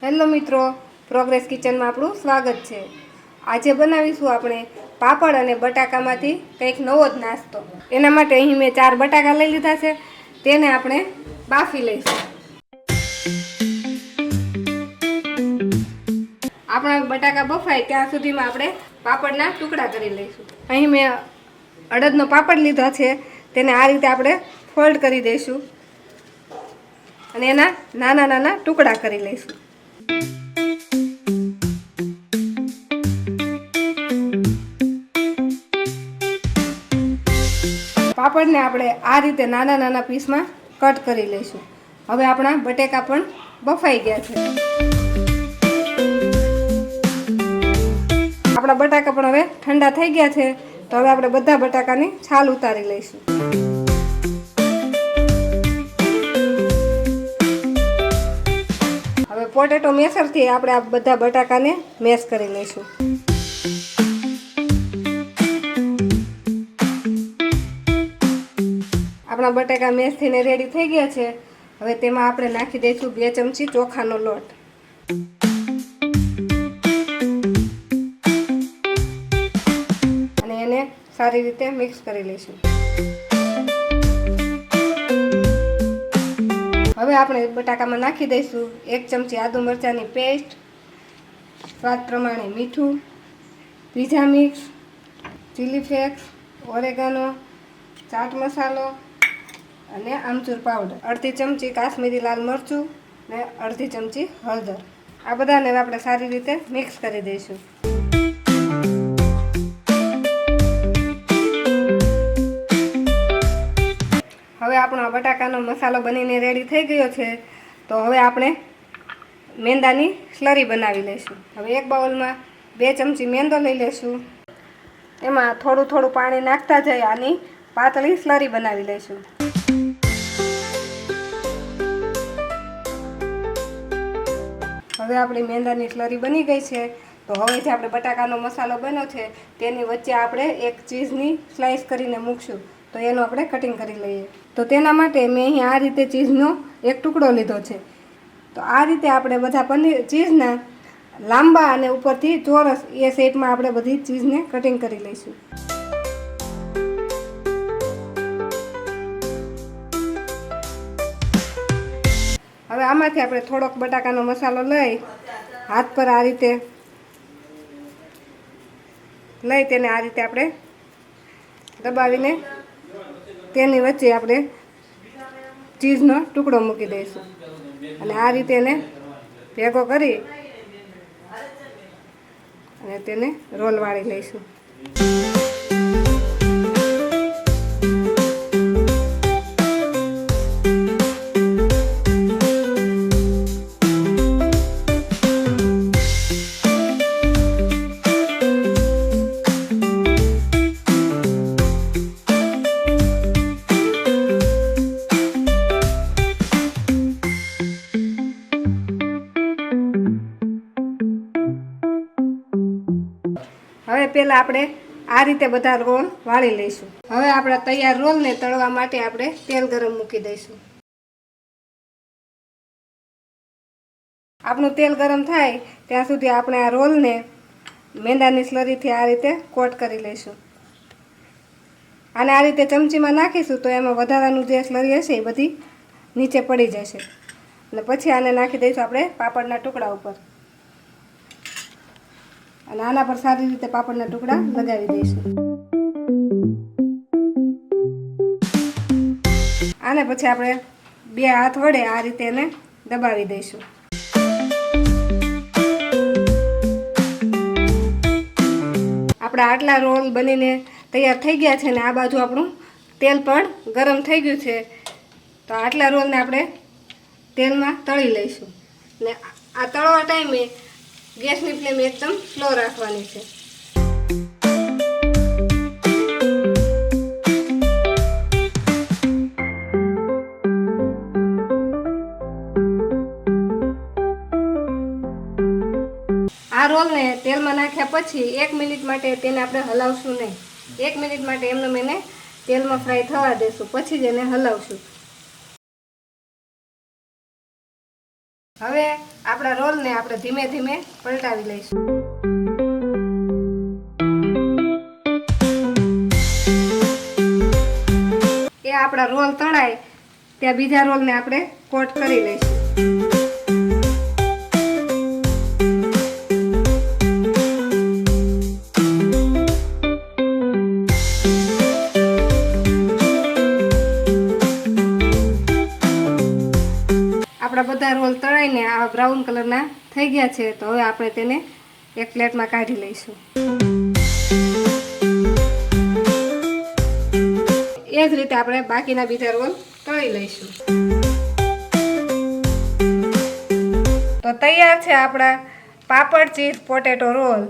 Hello મિત્રો, progress કિચનમાં આપણું સ્વાગત છે। આજે બનાવીશું આપણે પાપડ અને બટાકામાંથી કંઈક નવો જ નાસ્તો। એના માટે અહીં મેં 4 બટાકા લઈ લીધા છે, તેને આપણે બાફી લઈશું। આપણા બટાકા બફાય ત્યાં સુધીમાં આપણે પાપડના ટુકડા કરી લઈશું। અહીં મેં અડદનો પાપડ લીધા છે, તેને આ રીતે આપણે ફોલ્ડ કરી દઈશું અને એના નાના નાના ટુકડા કરી લઈશું। પાપડને આપણે આ રીતે નાના નાના પીસમાં કટ કરી લઈશું। હવે આપણા બટેકા પણ બફાઈ ગયા છે। આપણા બટાકા પણ હવે ઠંડા થઈ ગયા છે, તો હવે આપણે બધા બટાકાની છાલ ઉતારી લઈશું। હવે પોટેટો મેસરથી આપણે આ બધા બટાકાને મેશ કરી લઈશું। આપણા બટાકા મેશ થઈને રેડી થઈ ગયા છે। હવે તેમાં આપણે નાખી દઈશું 2 ચમચી ચોખાનો લોટ અને એને સારી રીતે મિક્સ કરી લઈશું। હવે આપણે બટાકામાં નાખી દઈશું 1 ચમચી આદુ મરચાંની પેસ્ટ, સ્વાદ પ્રમાણે મીઠું, pizza mix, chilli flakes, oregano, chaat મસાલો અને આમચૂર પાવડર, અડધી ચમચી કાશ્મીરી લાલ મરચું ને અડધી ચમચી હળદર। આ બધાને આપણે સારી રીતે મિક્સ કરી દઈશું। હવે આપણો બટાકાનો મસાલો બનીને રેડી થઈ ગયો છે, તો હવે આપણે મેંદાની સ્લરી બનાવી લઈશું। હવે એક બાઉલમાં 2 ચમચી મેંદો લઈ લઈશું, એમાં થોડું થોડું પાણી નાખતા જઈ આની પાતળી સ્લરી બનાવી લઈશું। હવે આપણી મેંદાની સ્લરી બની ગઈ છે, તો હવે જે આપણે બટાકાનો મસાલો બન્યો છે તેની વચ્ચે આપણે એક ચીઝની સ્લાઇસ કરીને મૂકશું, તો એનું આપણે કટિંગ કરી લઈએ। તો તેના માટે મેં અહીં આ રીતે ચીઝનો એક ટુકડો લીધો છે, તો આ રીતે આપણે બધા ચીઝના લાંબા અને ઉપરથી ચોરસ એ શેપમાં આપણે બધી ચીઝને કટિંગ કરી લઈશું। હવે આમાંથી આપણે થોડોક બટાકાનો મસાલો લઈ હાથ પર આ રીતે લઈ તેને આ રીતે આપણે દબાવીને તેની વચ્ચે આપણે ચીઝનો ટુકડો મૂકી દઈશું અને આ રીતે એને ભેગો કરી અને તેને રોલ વાળી લઈશું। હવે પહેલાં આપણે આ રીતે બધા રોલ વાળી લઈશું। હવે આપણા તૈયાર રોલને તળવા માટે આપણે તેલ ગરમ મૂકી દઈશું। આપણું તેલ ગરમ થાય ત્યાં સુધી આપણે આ રોલને મેંદાની સ્લરીથી આ રીતે કોટ કરી લઈશું। અને આ રીતે ચમચીમાં નાખીશું તો એમાં વધારાનું જે સ્લરી હશે એ બધી નીચે પડી જશે, અને પછી આને નાખી દઈશું આપણે પાપડના ટુકડા ઉપર અને આના પર સારી રીતે પાપડના ટુકડા લગાવી દઈશું। આને પછી આપણે 2 હાથ વડે આ રીતે એને દબાવી દઈશું। આપણા આટલા રોલ બનીને તૈયાર થઈ ગયા છે ને આ બાજુ આપણું તેલ પણ ગરમ થઈ ગયું છે, તો આટલા રોલને આપણે તેલમાં તળી લઈશું। ને આ તળવા ટાઈમે ગેસની ફ્લેમ એકદમ સ્લો રાખવાની છે। આ રોલને તેલમાં નાખ્યા પછી 1 મિનિટ માટે તેને આપણે હલાવશું નહીં। 1 મિનિટ માટે એમને એને તેલમાં ફ્રાય થવા દેશું, પછી જ એને હલાવશું। હવે આપણા રોલને આપણે ધીમે ધીમે પલટાવી લઈશું. એ આપણા રોલ તળાય ત્યાં બીજા રોલને આપણે કોટ કરી લઈશું. આપણા બધા રોલ તળાઈને આ બ્રાઉન કલરના થઈ ગયા છે. તો હવે આપણે તેને એક પ્લેટમાં કાઢી લઈશું. એ જ રીતે આપણે બાકીના બીજા રોલ તળી લઈશું. તો તૈયાર છે આપણા પાપડ ચીઝ પોટેટો રોલ.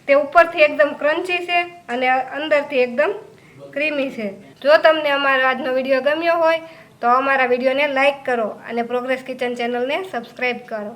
તે ઉપરથી એકદમ ક્રન્ચી છે અને અંદરથી એકદમ ક્રીમી છે. જો તમને અમારો આજનો વિડીયો ગમ્યો હોય તો અમારા વિડીયોને લાઈક કરો અને પ્રોગ્રેસ કિચન ચેનલને સબસ્ક્રાઈબ કરો.